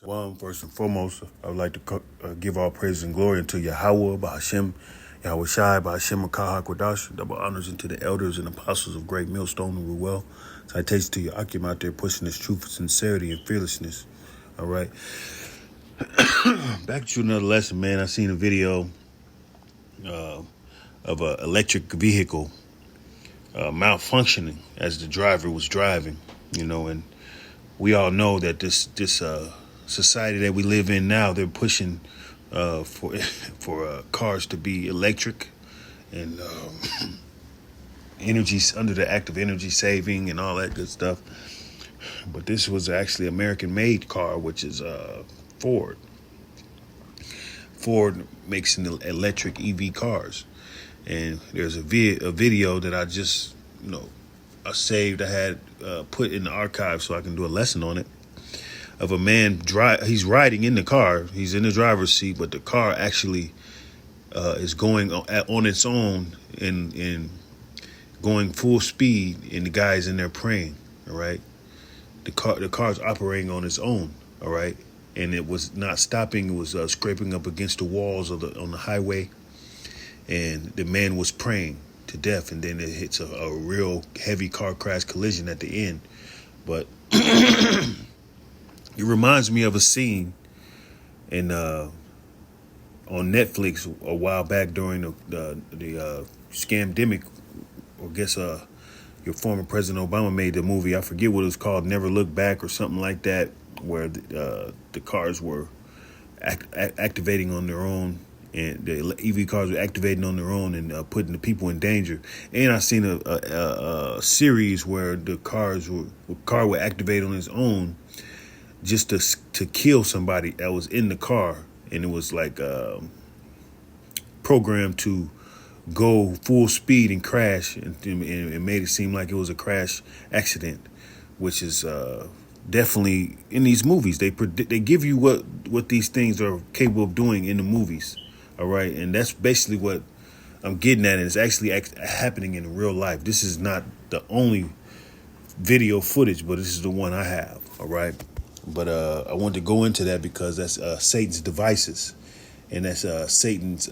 First and foremost, I would like to give all praise and glory unto Yahweh, Bahashem, Yahweh Shai, Bahashem, Akah HaKodash, double honors into the elders and apostles of Great Millstone who rule well. Citations to your Akim out there pushing this truth, sincerity, and fearlessness. All right. Back to another lesson, man. I seen a video of an electric vehicle malfunctioning as the driver was driving, and we all know that this society that we live in now, they're pushing for cars to be electric and energy under the act of energy saving and all that good stuff. But this was actually American-made car, which is Ford. Ford makes an electric EV cars, and there's a video that I just I saved. I had put in the archive so I can do a lesson on it. Of a man he's riding in the car. He's in the driver's seat, but the car actually is going on its own and going full speed, and the guy's in there praying. All right, the car's operating on its own. All right, and it was not stopping. It was scraping up against the walls on the highway, and the man was praying to death, and then it hits a real heavy car crash collision at the end. But it reminds me of a scene in on Netflix a while back during the scamdemic, or I guess your former President Obama made the movie. I forget what it was called, Never Look Back or something like that, where the cars were activating on their own, and the EV cars were activating on their own and putting the people in danger. And I seen a series where the car would activate on its own just to kill somebody that was in the car, and it was like programmed to go full speed and crash, and made it seem like it was a crash accident, which is definitely in these movies. They give you what these things are capable of doing in the movies. All right, and that's basically what I'm getting at, and it's actually happening in real life. This is not the only video footage, but this is the one I have. All right. But I wanted to go into that because that's Satan's devices, and that's Satan's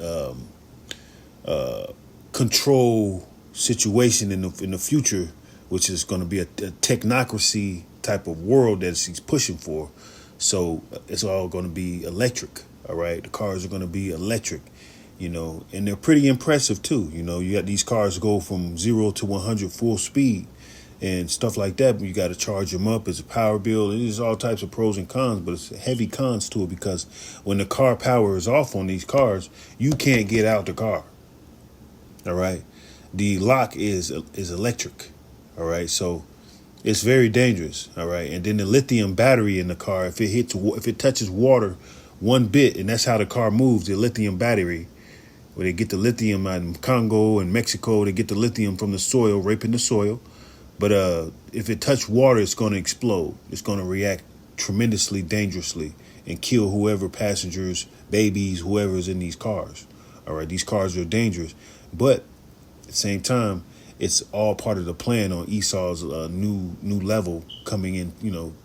control situation in the future, which is going to be a technocracy type of world that he's pushing for. So it's all going to be electric. All right, the cars are going to be electric, and they're pretty impressive too. You got these cars go from 0 to 100 full speed and stuff like that. But you got to charge them up. It's a power bill. There's all types of pros and cons, but it's heavy cons to it because when the car power is off on these cars, you can't get out the car. All right, the lock is electric. All right, so it's very dangerous. All right, and then the lithium battery in the car, if it touches water one bit, and that's how the car moves, the lithium battery, where they get the lithium out in Congo and Mexico. They get the lithium from the soil, raping the soil. But if it touches water, it's going to explode. It's going to react tremendously dangerously and kill whoever, passengers, babies, whoever is in these cars. All right, these cars are dangerous. But at the same time, it's all part of the plan on Esau's new level coming in,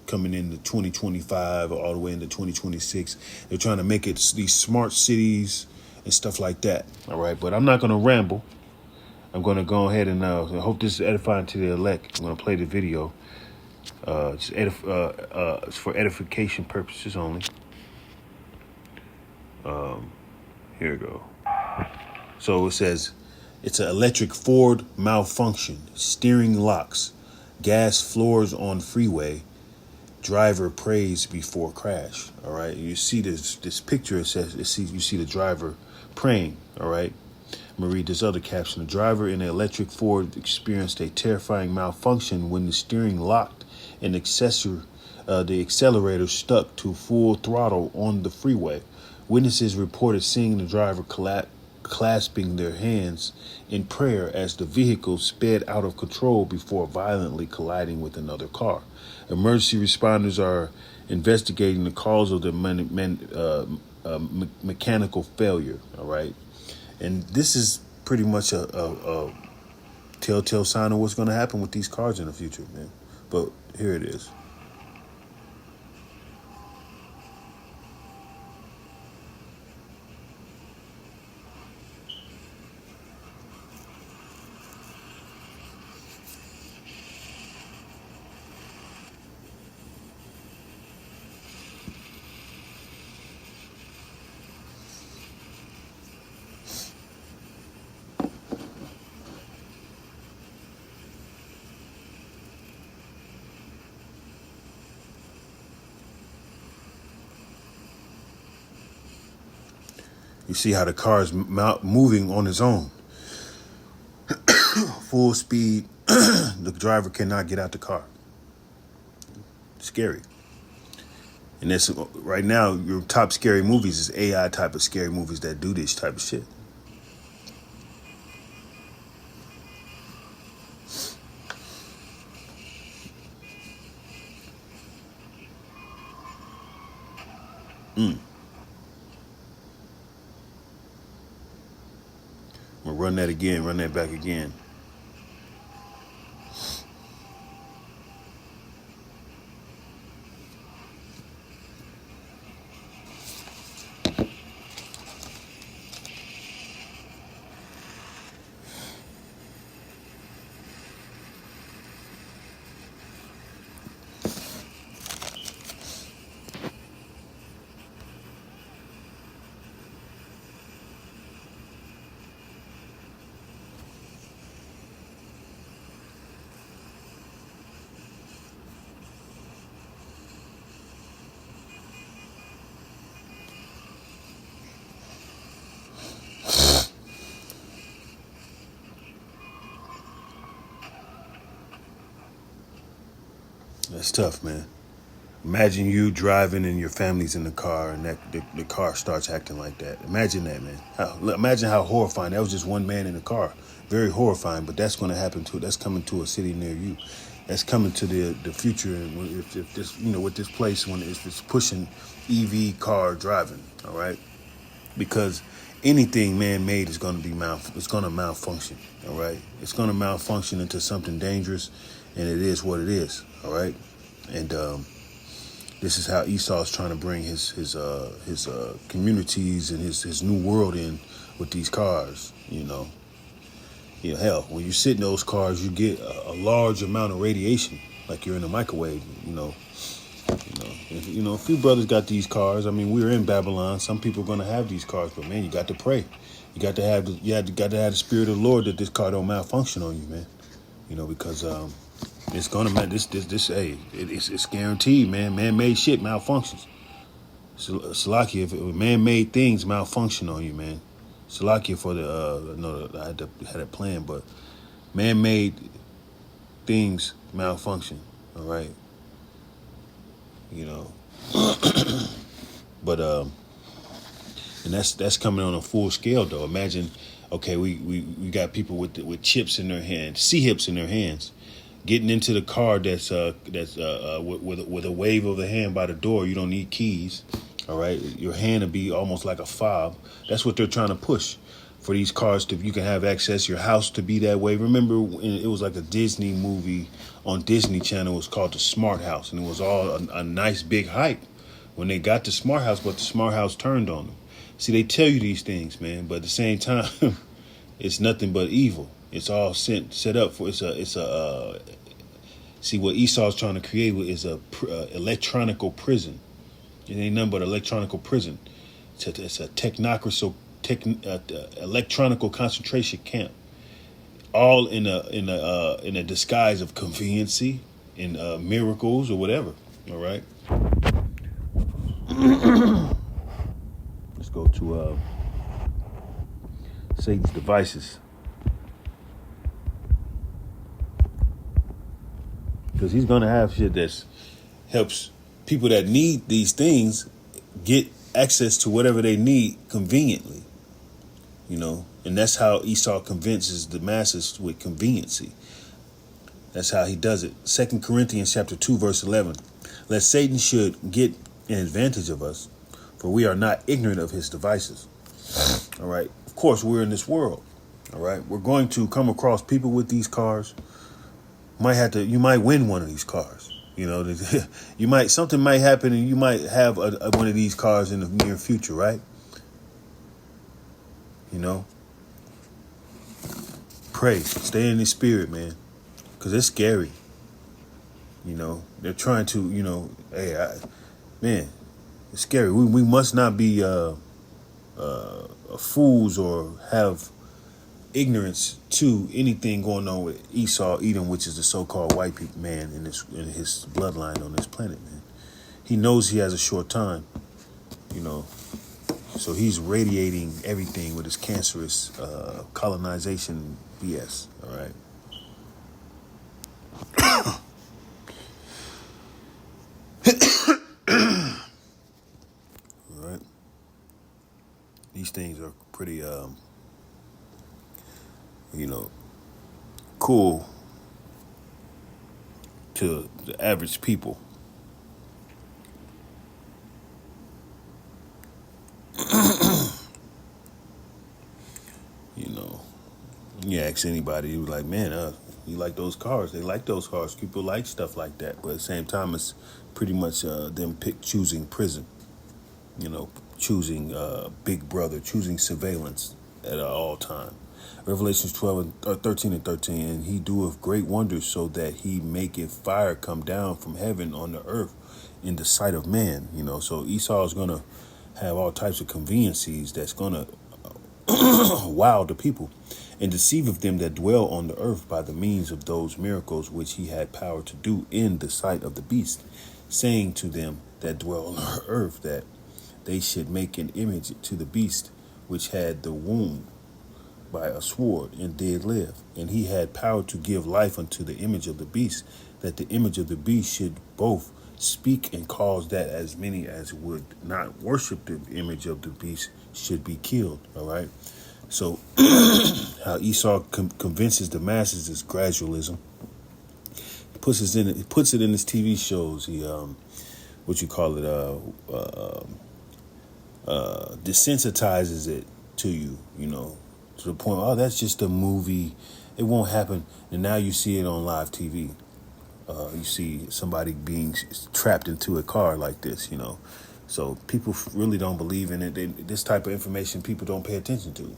coming into 2025 or all the way into 2026. They're trying to make it these smart cities and stuff like that. All right, but I'm not going to ramble. I'm going to go ahead and I hope this is edifying to the elect. I'm going to play the video. It's for edification purposes only. Here we go. So it says, it's an electric Ford malfunction. Steering locks. Gas floors on freeway. Driver prays before crash. All right. You see this picture. It says you see the driver praying. All right. I'm going to read this other caption. The driver in an electric Ford experienced a terrifying malfunction when the steering locked and the accelerator stuck to full throttle on the freeway. Witnesses reported seeing the driver clasping their hands in prayer as the vehicle sped out of control before violently colliding with another car. Emergency responders are investigating the cause of the mechanical failure. All right. And this is pretty much a telltale sign of what's going to happen with these cars in the future, man. But here it is. You see how the car is moving on its own. Full speed. The driver cannot get out the car. Scary. And that's right now, your top scary movies is AI type of scary movies that do this type of shit. I'm gonna run that again, run that back again. That's tough, man. Imagine you driving and your family's in the car and that the car starts acting like that. Imagine that, man. Imagine how horrifying. That was just one man in the car. Very horrifying, but that's going to happen that's coming to a city near you. That's coming to the future. And if this, with this place, when it's pushing EV car driving, all right? Because anything man-made is going to be it's going to malfunction, all right? It's going to malfunction into something dangerous, and it is what it is, all right? And this is how Esau's trying to bring his communities and his new world in with these cars. Hell, when you sit in those cars, you get a large amount of radiation, like you're in a microwave. A few brothers got these cars. I mean, we were in Babylon. Some people are gonna have these cars, but man, you got to pray. You got to have the spirit of the Lord that this car don't malfunction on you, man. Because it's gonna it's guaranteed, man. Man-made shit malfunctions. Salakia, if man-made things malfunction on you, man. Salakia for I had it planned, but man-made things malfunction. All right, but and that's coming on a full scale though. Imagine, okay, we got people with chips in their hands, C-hips in their hands, getting into the car that's with a wave of the hand by the door. You don't need keys. All right, your hand will be almost like a fob. That's what they're trying to push for these cars you can have access. Your house to be that way. Remember, it was like a Disney movie on Disney Channel. It was called The Smart House, and it was all a nice big hype when they got the Smart House, but the Smart House turned on them. See, they tell you these things, man, but at the same time, it's nothing but evil. It's all set up for see what Esau's trying to create is a electronical prison. It ain't nothing but electronical prison. It's a electronical concentration camp, all in a disguise of conveniency and miracles or whatever. All right. Let's go to Satan's devices, because he's gonna have shit that helps people that need these things get access to whatever they need conveniently, and that's how Esau convinces the masses with conveniency. That's how he does it. 2 Corinthians chapter 2, verse 11. Lest Satan should get an advantage of us, for we are not ignorant of his devices. All right. Of course, we're in this world. All right. We're going to come across people with these cars. You might win one of these cars. Something might happen and you might have one of these cars in the near future, right? Pray, stay in the spirit, man, because it's scary. They're trying to, man, it's scary. We must not be fools or have ignorance to anything going on with Esau, Edom, which is the so-called white people, man, in his bloodline on this planet, man. He knows he has a short time, So he's radiating everything with his cancerous colonization BS. All right. All right. These things are pretty, cool to the average people. You know, you ask anybody, you like, man, you like those cars? They like those cars. People like stuff like that. But at the same time, it's pretty much them choosing prison. Choosing Big Brother, choosing surveillance at all time. Revelations 12 and 13 and 13, and he doeth great wonders, so that he maketh fire come down from heaven on the earth in the sight of man. So Esau is gonna have all types of conveniences that's gonna wow the people, and deceiveth them that dwell on the earth by the means of those miracles which he had power to do in the sight of the beast, saying to them that dwell on the earth that they should make an image to the beast which had the wound by a sword and did live. And he had power to give life unto the image of the beast, that the image of the beast should both speak and cause that as many as would not worship the image of the beast should be killed. All right. So how Esau convinces the masses is gradualism. He puts it in his TV shows. He desensitizes it to you, to the point, oh, that's just a movie. It won't happen. And now you see it on live TV. You see somebody being trapped into a car like this, So people really don't believe in it. This type of information people don't pay attention to,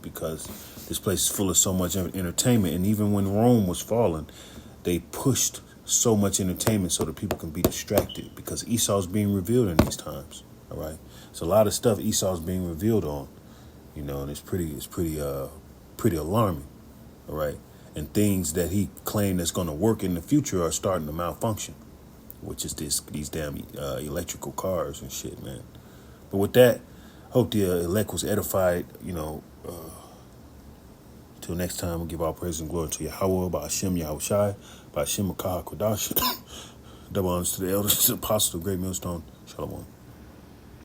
because this place is full of so much entertainment. And even when Rome was falling, they pushed so much entertainment so that people can be distracted, because Esau's being revealed in these times. All right. So a lot of stuff Esau's being revealed on, and it's pretty alarming. All right. And things that he claimed that's going to work in the future are starting to malfunction, which is these damn electrical cars and shit, man. But with that, hope the elect was edified, Till next time, we'll give all praise and glory to Yahweh, by Hashem Yahushai, by Hashem Akaha Kodash. Double honors to the elders, apostles of Great Millstone. Shalom.